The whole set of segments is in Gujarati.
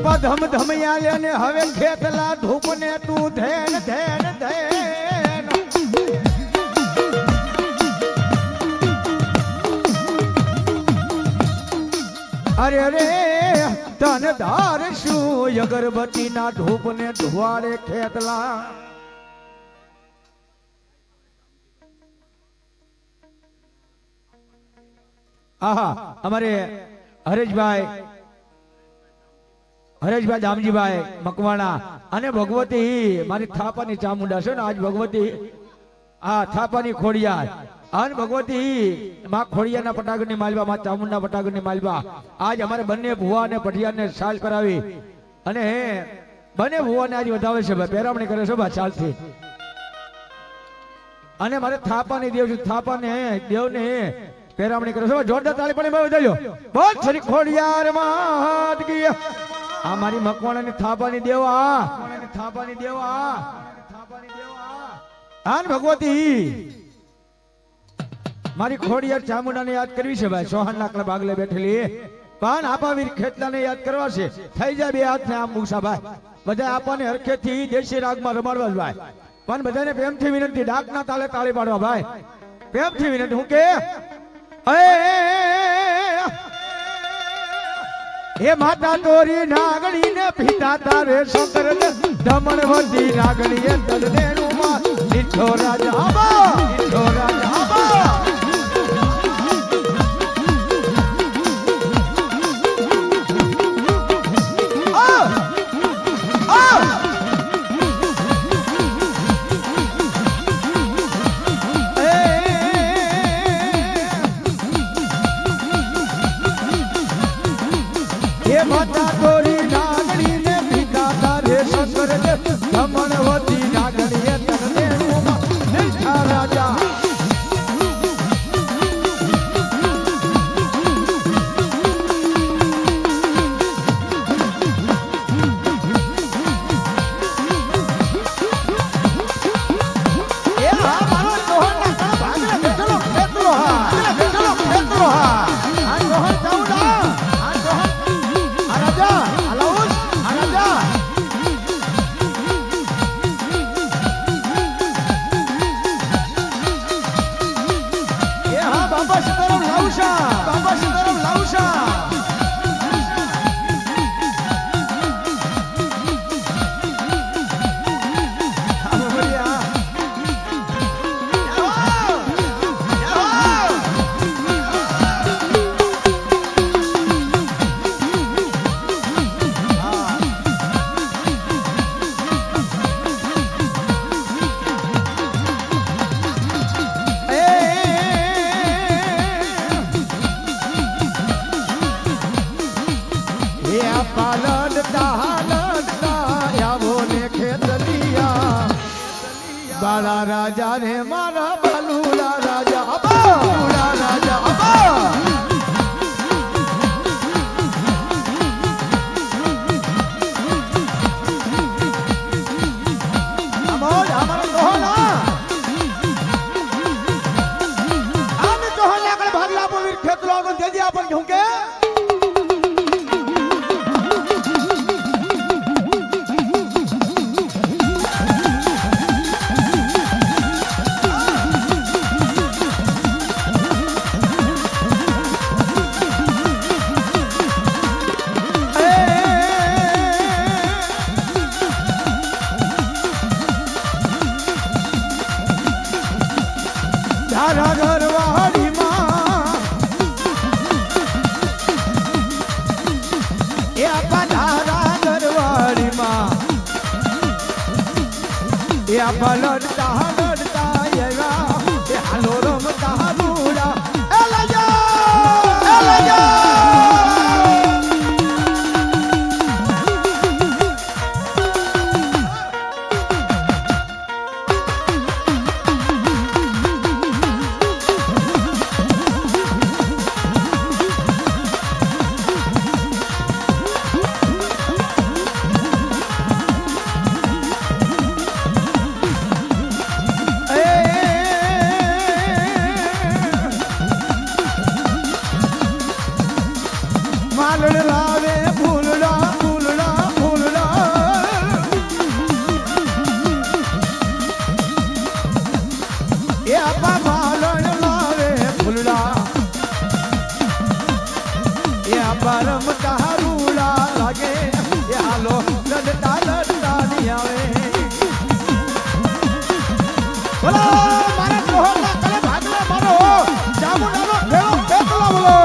બાપા ધમ ધમયા લે ને હવે ખેતલા ધૂપ ને તું ધેન ધેન ધેન અરે રે તન ધાર શું અગરબત્તી ના ધૂપ ને ધુવાડે ખેતલા આહા અમારે હરેશભાઈ દામજીભાઈ મકવાણા અને ભગવતી મારી થાપાની ચામુંડા છે ને આજ ભગવતી આ થાપાની ખોડિયાર અને ભગવતી માં ખોડિયાના પટાગરની માલવા માં ચામુંડા પટાગરની માલવા આજ અમારે બંને ભુવા અને પટિયારને સાલ કરાવી અને બંને ભુવાને આજ વધાવે છે ભાઈ પેરામણી કરે છે ભાઈ ચાલથી અને મારે થાપાની દેવ થાપાને દેવને પેરામણી કરે છે જોરદાર તાળી પાડી વધાર્યો બોલ શ્રી ખોડિયાર માત કી આ મારી મકવાણાની થાપાની દેવા આન ભગવતી મારી ખોડિયાર ચામુંડાને યાદ કરવી છે ભાઈ સોહાન લાકડા બાગલે બેઠેલી પાન આપાવીર ખેતલાને યાદ કરવા છે થઈ જાય બે હાથ ને આમ મૂસા ભાઈ બધા આપણને હરખેથી દેશી રાગમાં રમાડવા ભાઈ પણ બધાને પ્રેમથી વિનંતી ડાકના તાલે તાળી પાડવા ભાઈ પ્રેમથી વિનંતી હું કે હે માતા તોરી નાગણી ને પિતા તારે શંકર ધમણવતી નાગણી એ તલદેનું માં લીઠો રાજા આબા લીઠો રાજા આબા માતા તોરી નાગણી ને પિતા તારે શંકર ધમણવતી નાગણી એ તલદેનું માં લીઠા રાજા બાલા રાજા ને મારા બાલુલા રાજા બાલુલા રાજા ખેતરો આગળ જલ્દી આપણને હું કે લડતા લડતા એવા હાલો રમતા બુડા એ આપા માલણ લાવે ફૂલડા એ આપા રમતા રૂડા લાગે એ હાલો લડતા લડતા નહીં આવે બોલો મારા જોહરના કલે ભાગલા મારો ચામુંડાનો ઢેલો ફેંકલો બોલો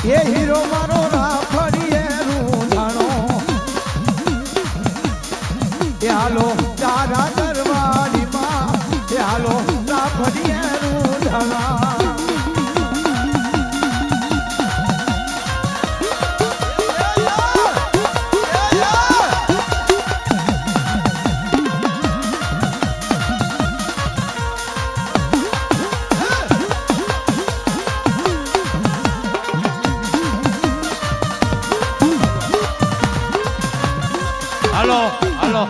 એ હીરો મારો રાફડીએ રૂંધાણો એ હાલો તારા દરવાડીમાં એ હાલો રાફડીએ રૂંધાણા હાલો હાલો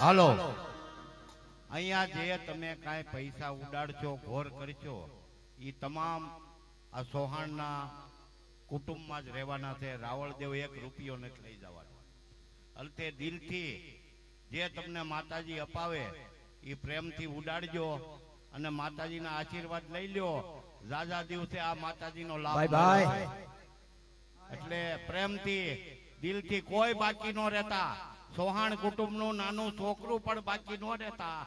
હાલો અહીંયા જે તમે કાંઈ પૈસા ઉડાડશો ઘોર કરશો એ તમામ આ સોહાણના કુટુંબમાં જ રહેવાના છે. રાવળદેવ 1 રૂપિયો નથી લઈ જવાનો. અલતે દિલથી જે તમને માતાજી અપાવે એ પ્રેમથી ઉડાડજો અને માતાજીના આશીર્વાદ લઈ લ્યો. જાજા દિવસે આ માતાજીનો લાભ મળે. એટલે પ્રેમથી દિલથી કોઈ બાકી ન રહેતા. સોહાણ કુટુંબનું નાનું છોકરું પણ બાકી ન રહેતા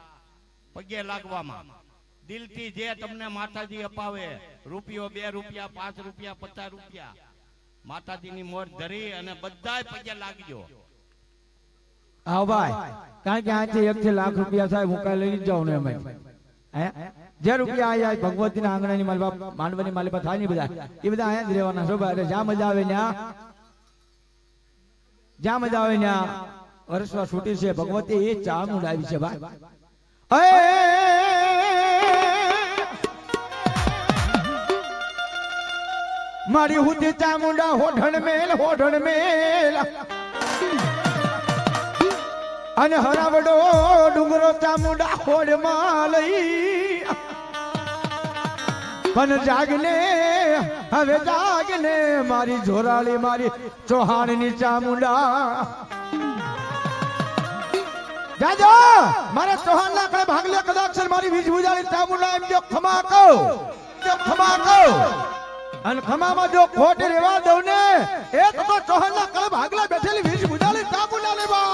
પગે લાગવામાં. દિલથી જે તમને માતાજી અપાવે રૂપિયો 2 રૂપિયા 5 રૂપિયા 50 રૂપિયા માતાજીની મોર ધરી અને બધાય પગે લાગજો. આવ ભાઈ કારણ કે આજે 1 થી લાખ રૂપિયા સાહેબ હું કાલે લઈ જાઉં ને અમે જે રૂપિયા આયા ભગવતીના આંગણાની માલ માંડવાની માલ પર થાય ને બધા એ બધા આયા જ રહેવાના છો ભાઈ. જ્યાં મજા આવે જ્યાં મજા આવે ત્યાં વર્ષમાં છૂટી છે ભગવતી એ ચામુંડ આવી છે ભાઈ. મારી હુતી ચામુંડા હોઢણ મેલ અને હરાવડો ડુંગરો ચામુંડા હોડમાં લઈ પણ જાગને હવે જાગને મારી જોરાળી મારી ચૌહાણની ચામુંડા જાજો મારા ચૌહાણ ના કડે ભાગલે કદાચ મારી વીજ બુજાળી ચામુંડા એમ જો ખમાકો અને ખમામાં જો ખોટ રેવા દઉં ને એક તો ચૌહાણ ના કડે ભાગલા બેઠેલી વીજ બુજાળી ચામુંડા લેવા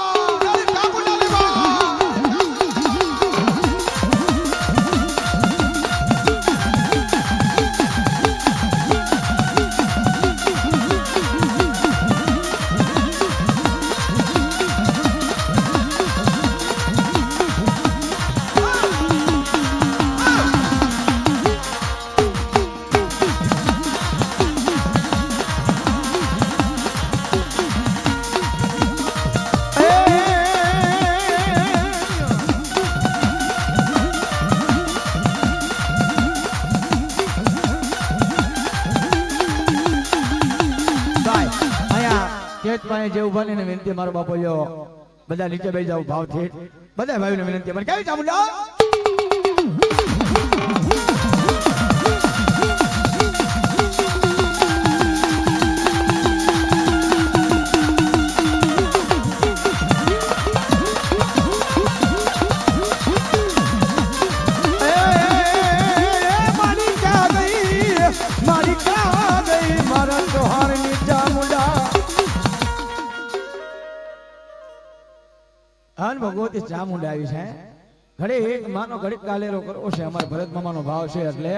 જે ઉભા ને વિનંતી મારો બાપો બધા નીચે બેસી જાવ ભાવથી બધા ભાઈઓને વિનંતી મને કેવી ચામુંડા અન ભગવતી ચામુંડા આવી છે ઘડી એક માનો ઘડી કાલેરો કરવો છે અમારા ભરત મામાનો ભાવ છે એટલે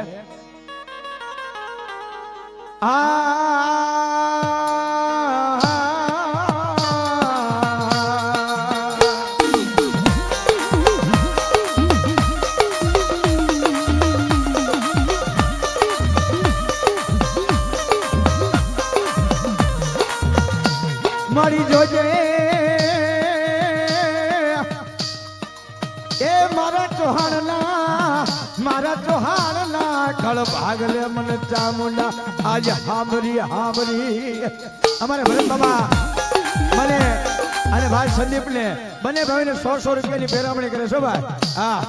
મારી જોજે એ મારા ચૌહાણના ખળ ભાગલે મને ચામુંડા આજ હામરી અમારે ભરત બાબા મને અને ભાઈ સંદીપ ને બંને ભાઈને 100 રૂપિયાની પેરામણી કરે છો ભાઈ હા